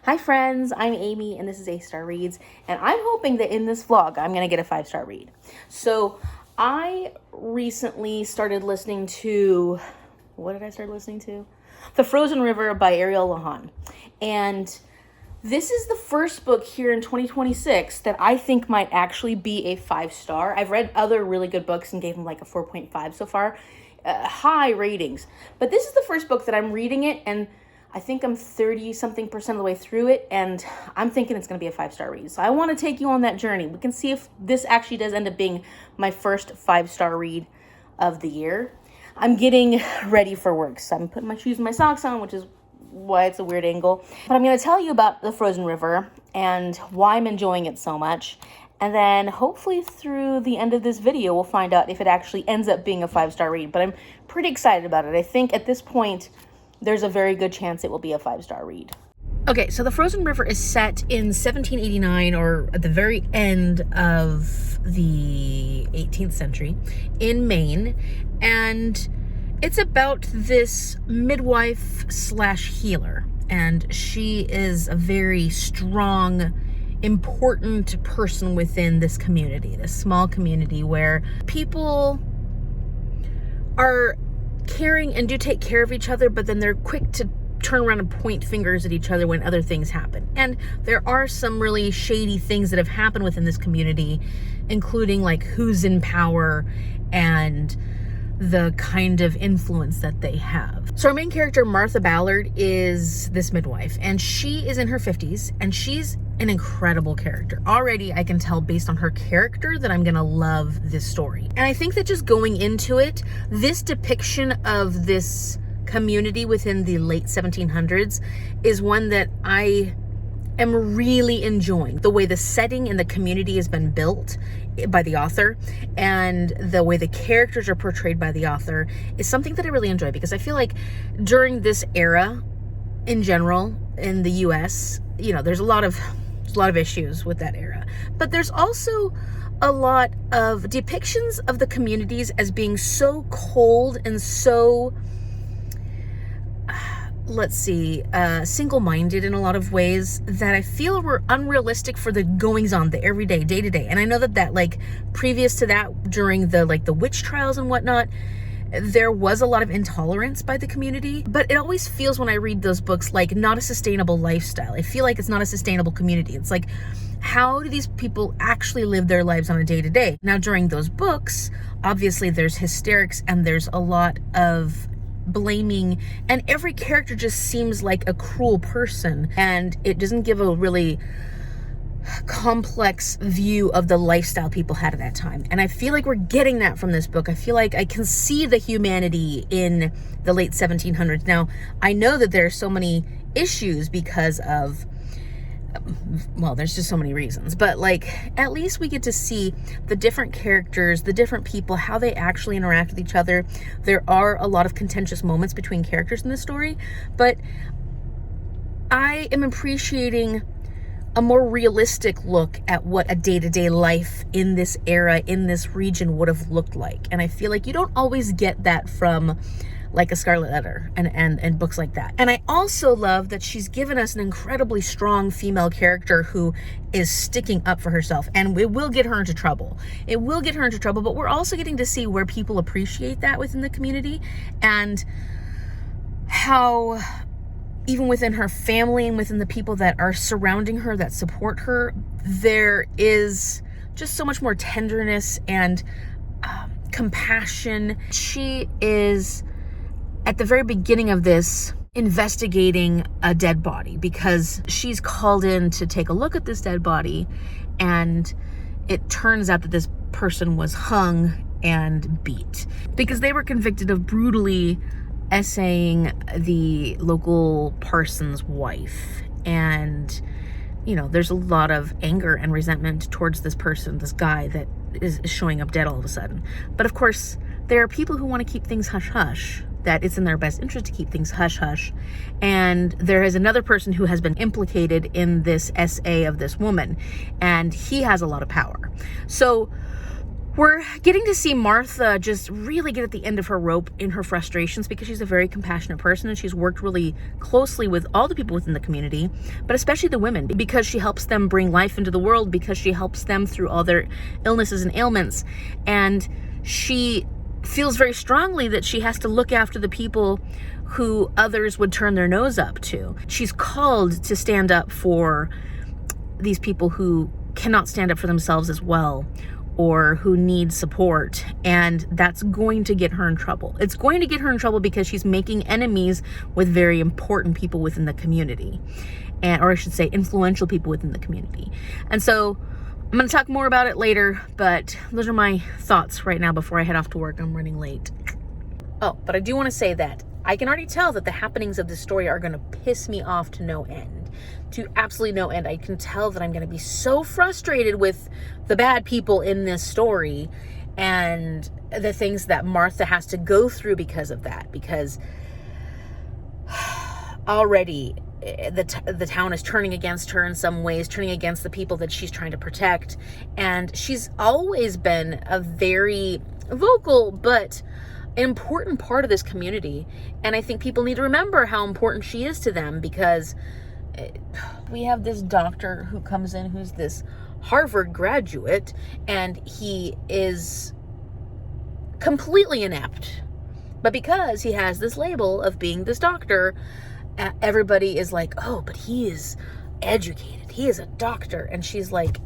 Hi friends, I'm Amy and this is A-Star Reads, and I'm hoping that in this vlog I'm going to get a 5-star read. So I recently started listening to, what did I start listening to? The Frozen River by Ariel Lawhon. And this is the first book here in 2026 that I think might actually be a 5-star. I've read other really good books and gave them like a 4.5 so far. High ratings. But this is the first book that I'm reading it, and I think I'm 30-something% of the way through it, and I'm thinking it's going to be a 5-star read. So I want to take you on that journey. We can see if this actually does end up being my first 5-star read of the year. I'm getting ready for work, so I'm putting my shoes and my socks on, which is why it's a weird angle. But I'm going to tell you about The Frozen River and why I'm enjoying it so much. And then hopefully through the end of this video, we'll find out if it actually ends up being a 5-star read. But I'm pretty excited about it. I think at this point, there's a very good chance it will be a 5-star read. Okay, so The Frozen River is set in 1789, or at the very end of the 18th century, in Maine. And it's about this midwife slash healer. And she is a very strong, important person within this community, this small community where people are caring and do take care of each other, but then they're quick to turn around and point fingers at each other when other things happen. And there are some really shady things that have happened within this community, including like who's in power and the kind of influence that they have. So our main character, Martha Ballard, is this midwife, and she is in her 50s, and she's an incredible character. Already I can tell based on her character that I'm gonna love this story. And I think that just going into it, this depiction of this community within the late 1700s is one that I am really enjoying. The way the setting and the community has been built by the author and the way the characters are portrayed by the author is something that I really enjoy, because I feel like during this era in general in the US, you know, there's a lot of issues with that era, but there's also a lot of depictions of the communities as being so cold and so single-minded in a lot of ways that I feel were unrealistic for the goings-on, the everyday, day-to-day. And I know that like previous to that, during the witch trials and whatnot, there was a lot of intolerance by the community, but it always feels when I read those books like not a sustainable lifestyle. I feel like it's not a sustainable community. It's like, how do these people actually live their lives on a day-to-day? Now, during those books, obviously there's hysterics and there's a lot of blaming, and every character just seems like a cruel person, and it doesn't give a really complex view of the lifestyle people had at that time. And I feel like we're getting that from this book. I feel like I can see the humanity in the late 1700s. Now, I know that there are so many issues because of, well, there's just so many reasons, but like, at least we get to see the different characters, the different people, how they actually interact with each other. There are a lot of contentious moments between characters in this story, but I am appreciating a more realistic look at what a day-to-day life in this era, in this region would have looked like. And I feel like you don't always get that from like a Scarlet Letter and books like that. And I also love that she's given us an incredibly strong female character who is sticking up for herself, and it will get her into trouble. It will get her into trouble, but we're also getting to see where people appreciate that within the community, and how even within her family and within the people that are surrounding her, that support her, there is just so much more tenderness and compassion. She is, at the very beginning of this, investigating a dead body because she's called in to take a look at this dead body, and it turns out that this person was hung and beat because they were convicted of brutally essaying the local parson's wife. And, you know, there's a lot of anger and resentment towards this person, this guy that is showing up dead all of a sudden. But of course, there are people who want to keep things hush-hush, that it's in their best interest to keep things hush-hush. And there is another person who has been implicated in this essay of this woman, and he has a lot of power. So We're getting to see Martha just really get at the end of her rope in her frustrations, because she's a very compassionate person and she's worked really closely with all the people within the community, but especially the women, because she helps them bring life into the world, because she helps them through all their illnesses and ailments. And she feels very strongly that she has to look after the people who others would turn their nose up to. She's called to stand up for these people who cannot stand up for themselves as well, or who need support, and that's going to get her in trouble. It's going to get her in trouble because she's making enemies with very important people within the community, or I should say influential people within the community. And so I'm going to talk more about it later, but those are my thoughts right now before I head off to work. I'm running late. Oh, but I do want to say that I can already tell that the happenings of this story are going to piss me off to no end. To absolutely no end. I can tell that I'm going to be so frustrated with the bad people in this story and the things that Martha has to go through because of that. Because already the town is turning against her in some ways, turning against the people that she's trying to protect. And she's always been a very vocal but important part of this community. And I think people need to remember how important she is to them, because we have this doctor who comes in who's this Harvard graduate, and he is completely inept. But because he has this label of being this doctor, everybody is like, oh, but he is educated. He is a doctor. And she's like,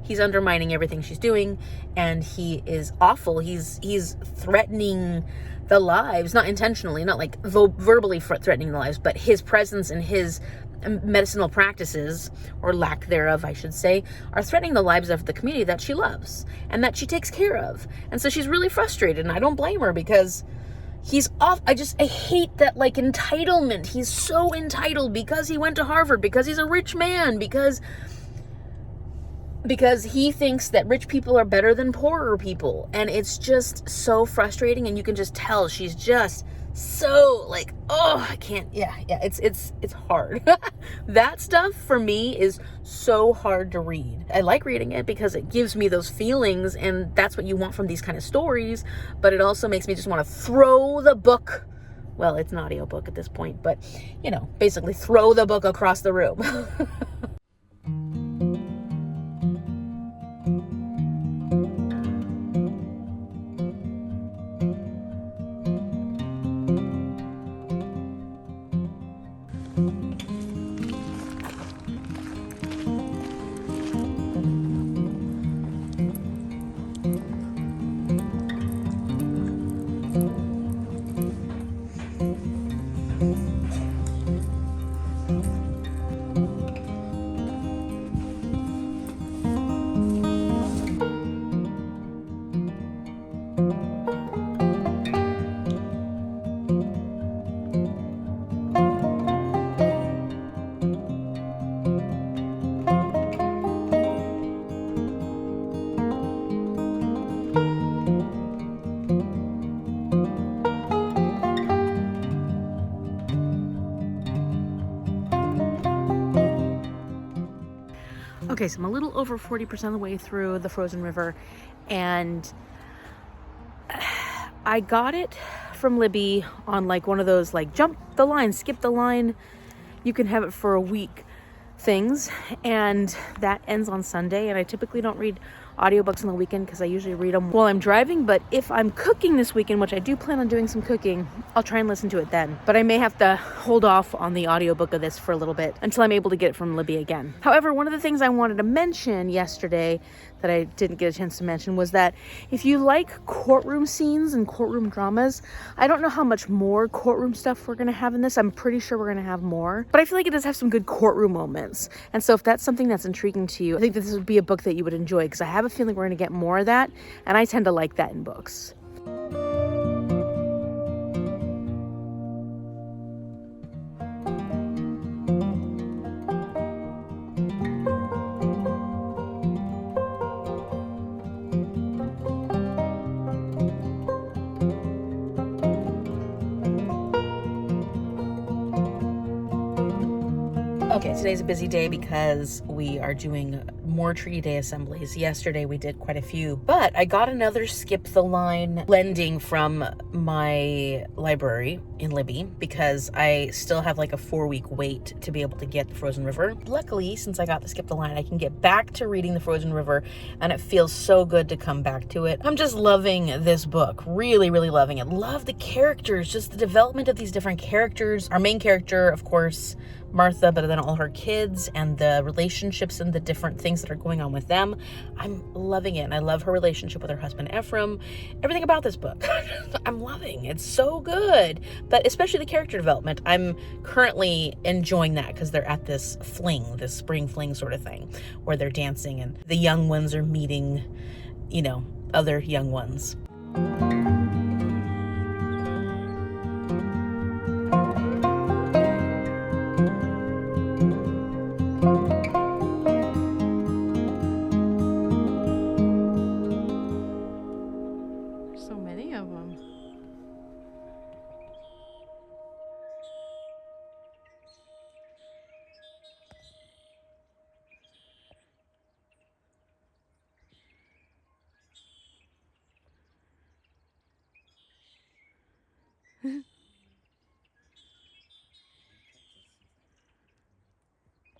he's undermining everything she's doing, and he is awful. He's threatening the lives, not intentionally, not like verbally threatening the lives, but his presence and his medicinal practices, or lack thereof, I should say, are threatening the lives of the community that she loves and that she takes care of. And so she's really frustrated, and I don't blame her, because he's off. I hate that, like, entitlement. He's so entitled because he went to Harvard, because he's a rich man, because he thinks that rich people are better than poorer people. And it's just so frustrating, and you can just tell she's just so like, oh, I can't. It's hard. That stuff for me is so hard to read. I like reading it because it gives me those feelings, and that's what you want from these kind of stories, but it also makes me just want to throw the book. Well, it's an audiobook at this point, but basically throw the book across the room. Okay, so I'm a little over 40% of the way through the frozen river, and I got it from Libby on like one of those like jump the line, skip the line, you can have it for a week things, and that ends on Sunday. And I typically don't read audiobooks on the weekend because I usually read them while I'm driving, but if I'm cooking this weekend, which I do plan on doing some cooking, I'll try and listen to it then. But I may have to hold off on the audiobook of this for a little bit until I'm able to get it from Libby again. However, one of the things I wanted to mention yesterday that I didn't get a chance to mention was that if you like courtroom scenes and courtroom dramas, I don't know how much more courtroom stuff we're going to have in this. I'm pretty sure we're going to have more, but I feel like it does have some good courtroom moments. And so if that's something that's intriguing to you, I think this would be a book that you would enjoy, because I have a feeling we're going to get more of that, and I tend to like that in books. Okay, today's a busy day because we are doing more treaty day assemblies. Yesterday we did quite a few, but I got another skip the line lending from my library in Libby because I still have like a 4-week wait to be able to get the Frozen River. Luckily, since I got the skip the line, I can get back to reading the Frozen River, and it feels so good to come back to it. I'm just loving this book, really, really loving it. Love the characters, just the development of these different characters. Our main character, of course, Martha, but then all her kids and the relationships and the different things that are going on with them. I'm loving it. And I love her relationship with her husband, Ephraim. Everything about this book, I'm loving. It's so good. But especially the character development, I'm currently enjoying that because they're at this fling, this spring fling sort of thing, where they're dancing and the young ones are meeting, you know, other young ones. So many of them.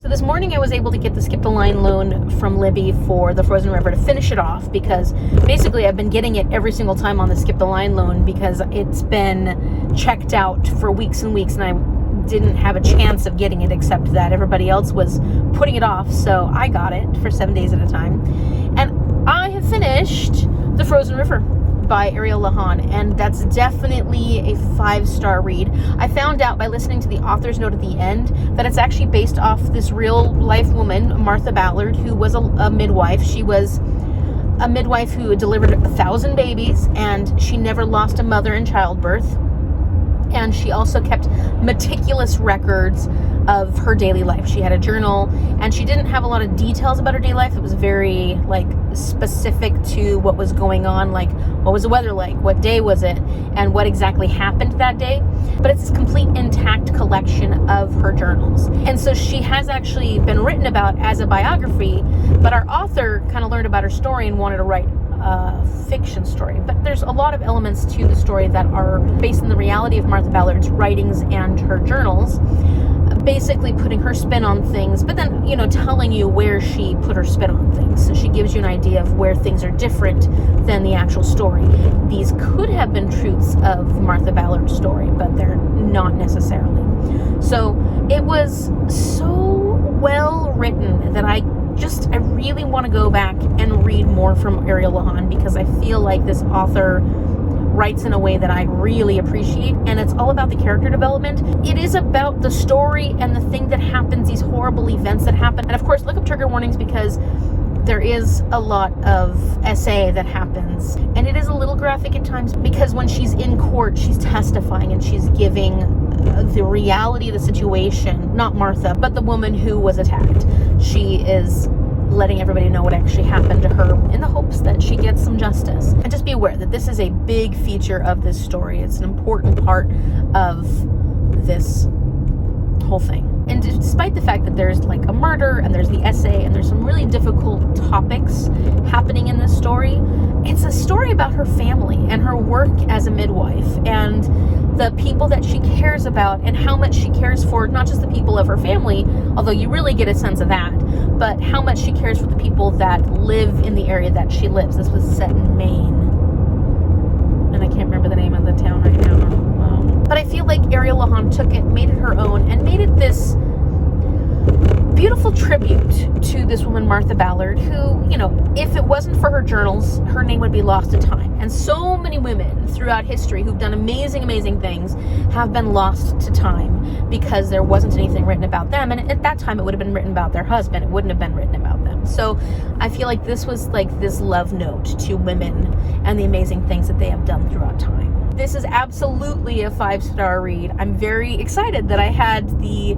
So this morning I was able to get the skip the line loan from Libby for the Frozen River to finish it off, because basically I've been getting it every single time on the skip the line loan because it's been checked out for weeks and weeks, and I didn't have a chance of getting it except that everybody else was putting it off, so I got it for 7 days at a time. And I have finished the Frozen River by Ariel Lawhon, and that's definitely a 5-star read. I found out by listening to the author's note at the end that it's actually based off this real life woman, Martha Ballard, who was a midwife. She was a midwife who delivered 1,000 babies, and she never lost a mother in childbirth. And she also kept meticulous records of her daily life. She had a journal, and she didn't have a lot of details about her daily life. It was very specific to what was going on, like what was the weather like, what day was it, and what exactly happened that day. But it's this complete intact collection of her journals. And so she has actually been written about as a biography, but our author kind of learned about her story and wanted to write a fiction story. But there's a lot of elements to the story that are based on the reality of Martha Ballard's writings and her journals, basically putting her spin on things, but then, telling you where she put her spin on things. So she gives you an idea of where things are different than the actual story. These could have been truths of Martha Ballard's story, but they're not necessarily. So it was so well written that I really want to go back and read more from Ariel Lawhon, because I feel like this author writes in a way that I really appreciate, and it's all about the character development. It is about the story and the thing that happens, these horrible events that happen. And of course, look up trigger warnings, because there is a lot of essay that happens, and it is a little graphic at times, because when she's in court, she's testifying and she's giving the reality of the situation, not Martha, but the woman who was attacked. She is letting everybody know what actually happened to her in the hopes that she gets some justice. And just be aware that this is a big feature of this story. It's an important part of this whole thing. And despite the fact that there's a murder and there's the essay and there's some really difficult topics happening in this story, it's a story about her family and her work as a midwife and the people that she cares about and how much she cares for not just the people of her family, although you really get a sense of that, but how much she cares for the people that live in the area that she lives. This was set in Maine, and I can't remember the name of the town right now. But I feel like Ariel Lawhon took it, made it her own, and made it this beautiful tribute to this woman, Martha Ballard, who, if it wasn't for her journals, her name would be lost to time. And so many women throughout history who've done amazing, amazing things have been lost to time because there wasn't anything written about them. And at that time, it would have been written about their husband. It wouldn't have been written about them. So I feel like this was this love note to women and the amazing things that they have done throughout time. This is absolutely a 5-star read. I'm very excited that I had the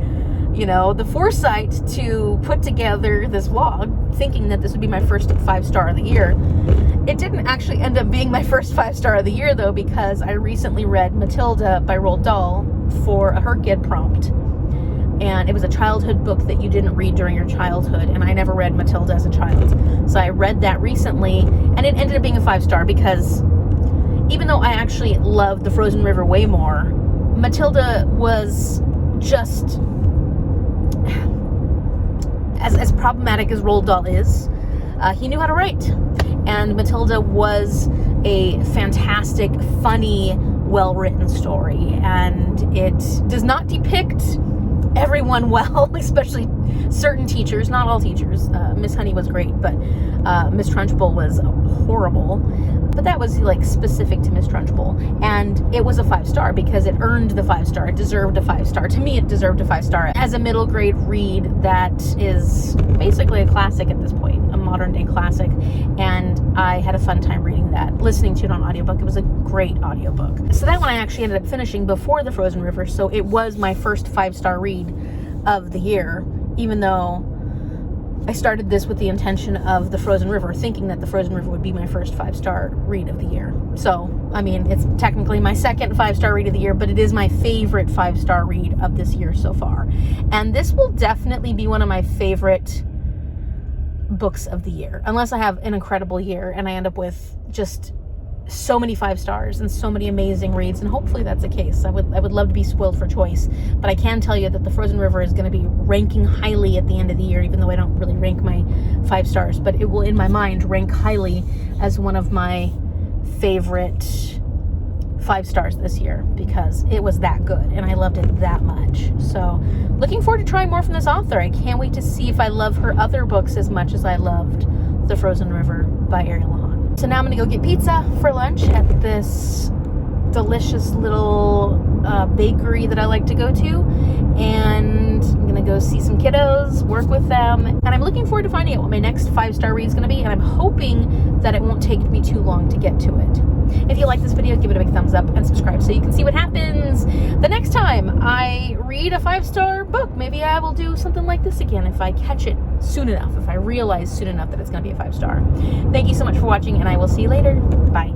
foresight to put together this vlog thinking that this would be my first 5-star of the year. It didn't actually end up being my first 5-star of the year, though, because I recently read Matilda by Roald Dahl for a Her Kid prompt. and it was a childhood book that you didn't read during your childhood, and I never read Matilda as a child. So I read that recently, and it ended up being a 5-star because even though I actually loved The Frozen River way more, Matilda was just as problematic as Roald Dahl is. He knew how to write, and Matilda was a fantastic, funny, well-written story, and it does not depict everyone well, especially certain teachers, not all teachers. Miss Honey was great, but Miss Trunchbull was horrible. But that was like specific to Miss Trunchbull, and it was a 5-star because it earned the 5-star. It deserved a 5-star. To me, it deserved a 5-star. As a middle grade read, that is basically a classic at this point, a modern day classic, and I had a fun time reading that, listening to it on audiobook. It was a great audiobook. So that one I actually ended up finishing before The Frozen River, so it was my first 5-star read of the year, even though I started this with the intention of The Frozen River, thinking that The Frozen River would be my first 5-star read of the year. So, I mean, it's technically my second 5-star read of the year, but it is my favorite 5-star read of this year so far. And this will definitely be one of my favorite books of the year, unless I have an incredible year and I end up with just so many 5 stars and so many amazing reads, and hopefully that's the case. I would love to be spoiled for choice, but I can tell you that The Frozen River is going to be ranking highly at the end of the year, even though I don't really rank my 5 stars, but it will in my mind rank highly as one of my favorite 5 stars this year because it was that good and I loved it that much. So looking forward to trying more from this author. I can't wait to see if I love her other books as much as I loved The Frozen River by Ariel. So now I'm gonna go get pizza for lunch at this delicious little bakery that I like to go to, and I'm gonna go see some kiddos, work with them, and I'm looking forward to finding out what my next 5-star read is gonna be, and I'm hoping that it won't take me too long to get to it. If you like this video, give it a big thumbs up and subscribe so you can see what happens the next time I read a 5-star book. Maybe I will do something like this again if I catch it soon enough, if I realize soon enough that it's going to be a 5-star. Thank you so much for watching, and I will see you later. Bye.